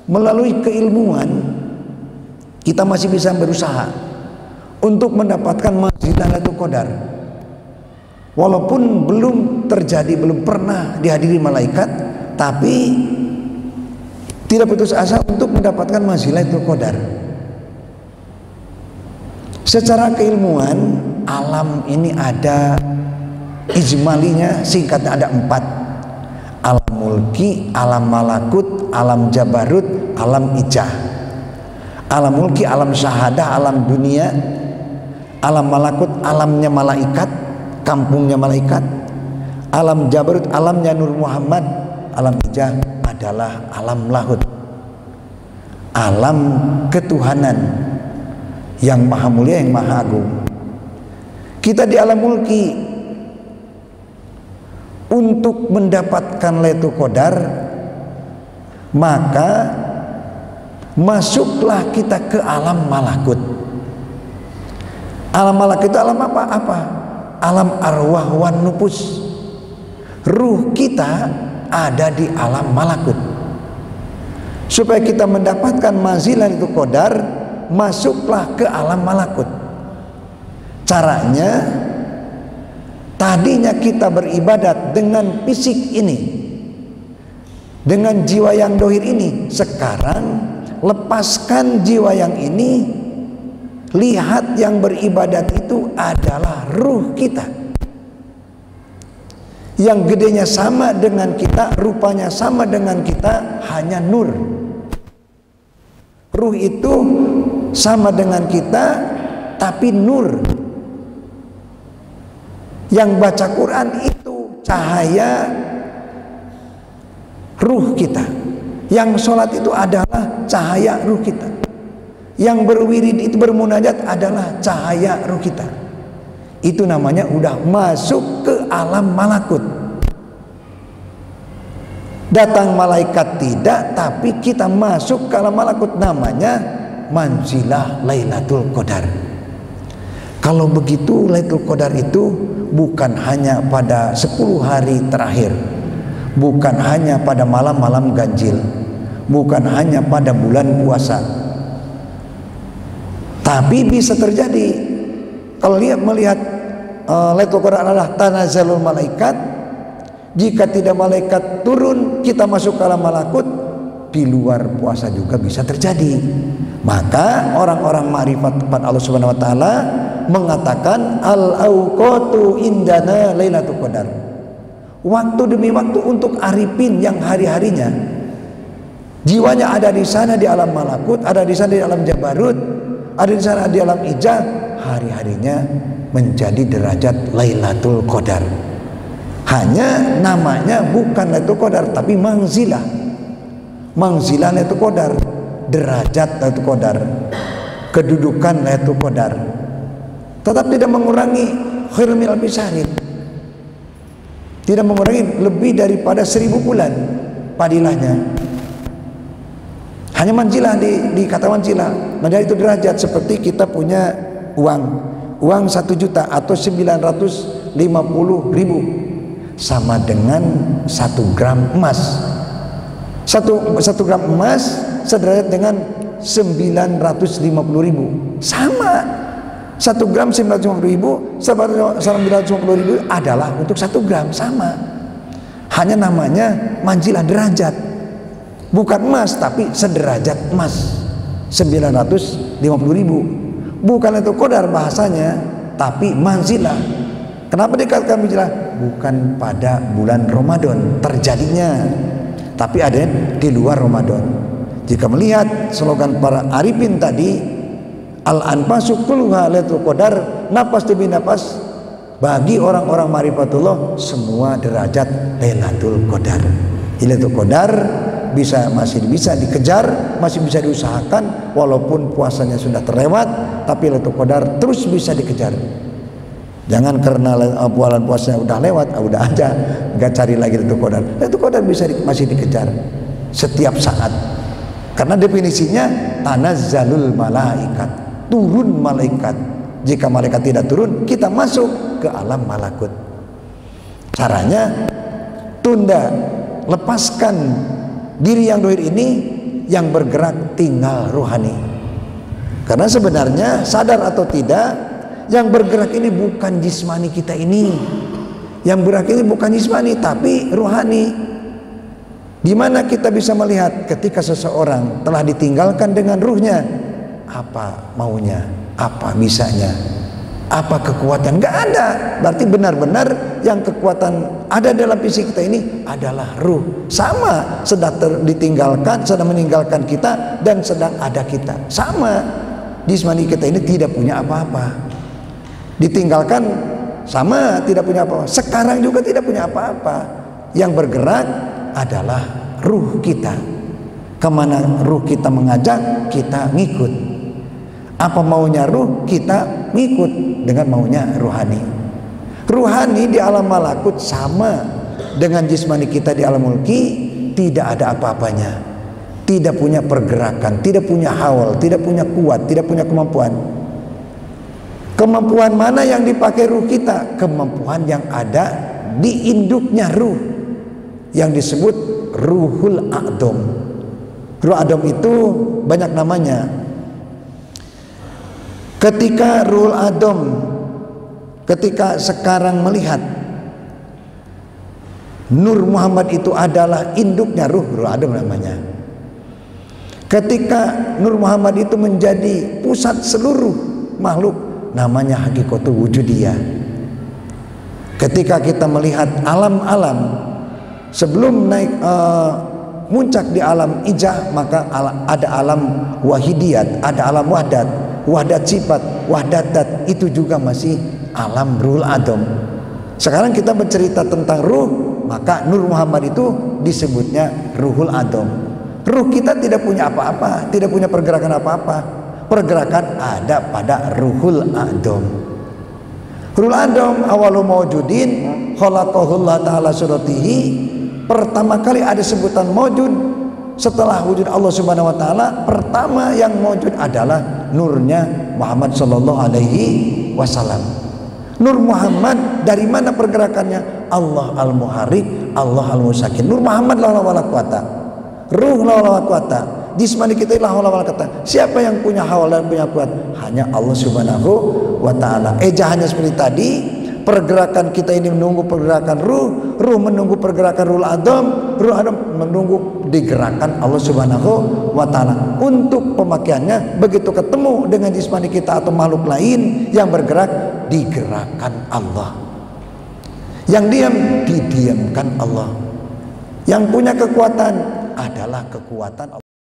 melalui keilmuan kita masih bisa berusaha untuk mendapatkan manzilah Lailatul Qadar. Walaupun belum terjadi, belum pernah dihadiri malaikat, tapi tidak putus asa untuk mendapatkan manzilah Lailatul Qadar. Secara keilmuan, alam ini ada ijmalinya, singkatnya ada 4: alam mulki, alam malakut, alam jabarut, alam ijah. Alam mulki, alam syahadah, alam dunia. Alam malakut, alamnya malaikat, kampungnya malaikat. Alam jabarut, alamnya Nur Muhammad. Alam ijah adalah alam lahut, alam ketuhanan yang maha mulia, yang maha agung. Kita di alam mulki, untuk mendapatkan Lailatul Qadar, maka masuklah kita ke alam malakut. Alam malakut itu alam apa? Alam arwah wan nufus. Ruh kita ada di alam malakut. Supaya kita mendapatkan manzilah Lailatul Qadar, masuklah ke alam malakut. Caranya, tadinya kita beribadat dengan fisik ini, dengan jiwa yang dohir ini. Sekarang lepaskan jiwa yang ini, lihat yang beribadat itu adalah ruh kita, yang gedenya sama dengan kita, rupanya sama dengan kita, hanya nur. Ruh itu sama dengan kita, tapi nur. Yang baca Quran itu cahaya ruh kita. Yang sholat itu adalah cahaya ruh kita. Yang berwirid itu, bermunajat, adalah cahaya ruh kita. Itu namanya udah masuk ke alam malakut. Datang malaikat tidak, tapi kita masuk ke alam malakut. Namanya manzilah Lailatul Qadar. Kalau begitu, Lailatul Qadar itu bukan hanya pada 10 hari terakhir, bukan hanya pada malam-malam ganjil, bukan hanya pada bulan puasa, tapi bisa terjadi. Kalau melihat Lailatul Qadar adalah tanazzalul malaikat. Jika tidak malaikat turun, kita masuk ke alam malakut, di luar puasa juga bisa terjadi. Maka orang-orang ma'rifat kepada Allah Subhanahu wa taala mengatakan al-auqatu indana Lailatul Qadar. Waktu demi waktu untuk arifin yang hari-harinya. Jiwanya ada di sana di alam malakut, ada di sana di alam jabarut, ada di sana di alam ijah, hari-harinya menjadi derajat Lailatul Qadar. Hanya namanya bukan Lailatul Qadar, tapi manzilah. Manzilah Lailatul Qadar, derajat Lailatul Qadar, kedudukan Lailatul Qadar. Tetap tidak mengurangi khairul min alfi syahrin, tidak mengurangi lebih daripada 1000 bulan padilahnya. Hanya manzilah, dikata manzilah. Manzilah itu derajat. Seperti kita punya uang 1 juta atau 950.000, sama dengan 1 gram emas. 1 gram emas sederajat dengan 950.000. Sama. 1 gram 950.000, 950.000 adalah untuk 1 gram, sama. Hanya namanya manzilah, derajat. Bukan emas, tapi sederajat emas, 950.000. Bukan itu qadar bahasanya, tapi manzilah. Kenapa dikatakan manzilah? Bukan pada bulan Ramadan terjadinya, tapi ada di luar Ramadan. Jika melihat slogan para arifin tadi, al-anfasu kulluha Lailatul Qadar, napas demi napas bagi orang-orang ma'rifatullah semua derajat Lailatul Qadar. Lailatul Qadar masih bisa dikejar, masih bisa diusahakan, walaupun puasanya sudah terlewat, tapi Lailatul Qadar terus bisa dikejar. Jangan karena bulan puasanya udah lewat, udah aja nggak cari lagi Lailatul Qadar. Lailatul Qadar masih dikejar setiap saat. Karena definisinya tanazzalul malaikat, turun malaikat. Jika malaikat tidak turun, kita masuk ke alam malakut. Caranya tunda, lepaskan diri yang dohir ini, yang bergerak tinggal ruhani. Karena sebenarnya sadar atau tidak, yang bergerak ini bukan jismani kita ini. Yang bergerak ini bukan jismani tapi ruhani. Di mana kita bisa melihat ketika seseorang telah ditinggalkan dengan ruhnya, apa maunya, apa bisanya, apa kekuatan? Gak ada. Berarti benar-benar yang kekuatan ada dalam fisik kita ini adalah ruh. Sama, sedang ditinggalkan, sedang meninggalkan kita, dan sedang ada kita. Sama, jismani kita ini tidak punya apa-apa. Ditinggalkan sama, tidak punya apa-apa. Sekarang juga tidak punya apa-apa. Yang bergerak adalah ruh kita. Kemana ruh kita mengajak, kita ngikut. Apa maunya ruh, kita ngikut dengan maunya ruhani. Ruhani di alam malakut sama dengan jismani kita di alam mulki, tidak ada apa-apanya, tidak punya pergerakan, tidak punya hawal, tidak punya kuat, tidak punya kemampuan. Kemampuan mana yang dipakai ruh kita? Kemampuan yang ada di induknya ruh, yang disebut ruhul a'dom. Ruh a'dom itu banyak namanya. Ketika ruhul a'dom, ketika sekarang melihat Nur Muhammad itu adalah induknya ruh a'dom namanya. Ketika Nur Muhammad itu menjadi pusat seluruh makhluk, namanya hakikatul wujudiyah. Ketika kita melihat alam-alam, sebelum naik muncak di alam ijah, maka ada alam wahidiyat, ada alam wahdat, wahdat sifat, wahdat dat, itu juga masih alam ruhul a'dom. Sekarang kita bercerita tentang ruh, maka Nur Muhammad itu disebutnya ruhul a'dom. Ruh kita tidak punya apa-apa, tidak punya pergerakan apa-apa. Pergerakan ada pada ruhul a'dom. Ruhul a'dom awalu mawjudin khalaqahullah ta'ala suratihi. Pertama kali ada sebutan mawjud setelah wujud Allah Subhanahu wa taala. Pertama yang mawjud adalah nurnya Muhammad sallallahu alaihi wasallam. Nur Muhammad dari mana pergerakannya? Allah al-muharrik, Allah al-musakin. Nur Muhammad la wala quwata. Ruh la wala quwata. Jismani kita la wala quwata. Siapa yang punya hawal dan punya kuat? Hanya Allah Subhanahu wa taala. Ejahannya seperti tadi. Pergerakan kita ini menunggu pergerakan ruh, ruh menunggu pergerakan ruhul a'dom, ruh a'dom menunggu digerakkan Allah Subhanahu wa taala. Untuk pemakaiannya, begitu ketemu dengan jismani kita atau makhluk lain yang bergerak, digerakkan Allah. Yang diam, didiamkan Allah. Yang punya kekuatan adalah kekuatan Allah.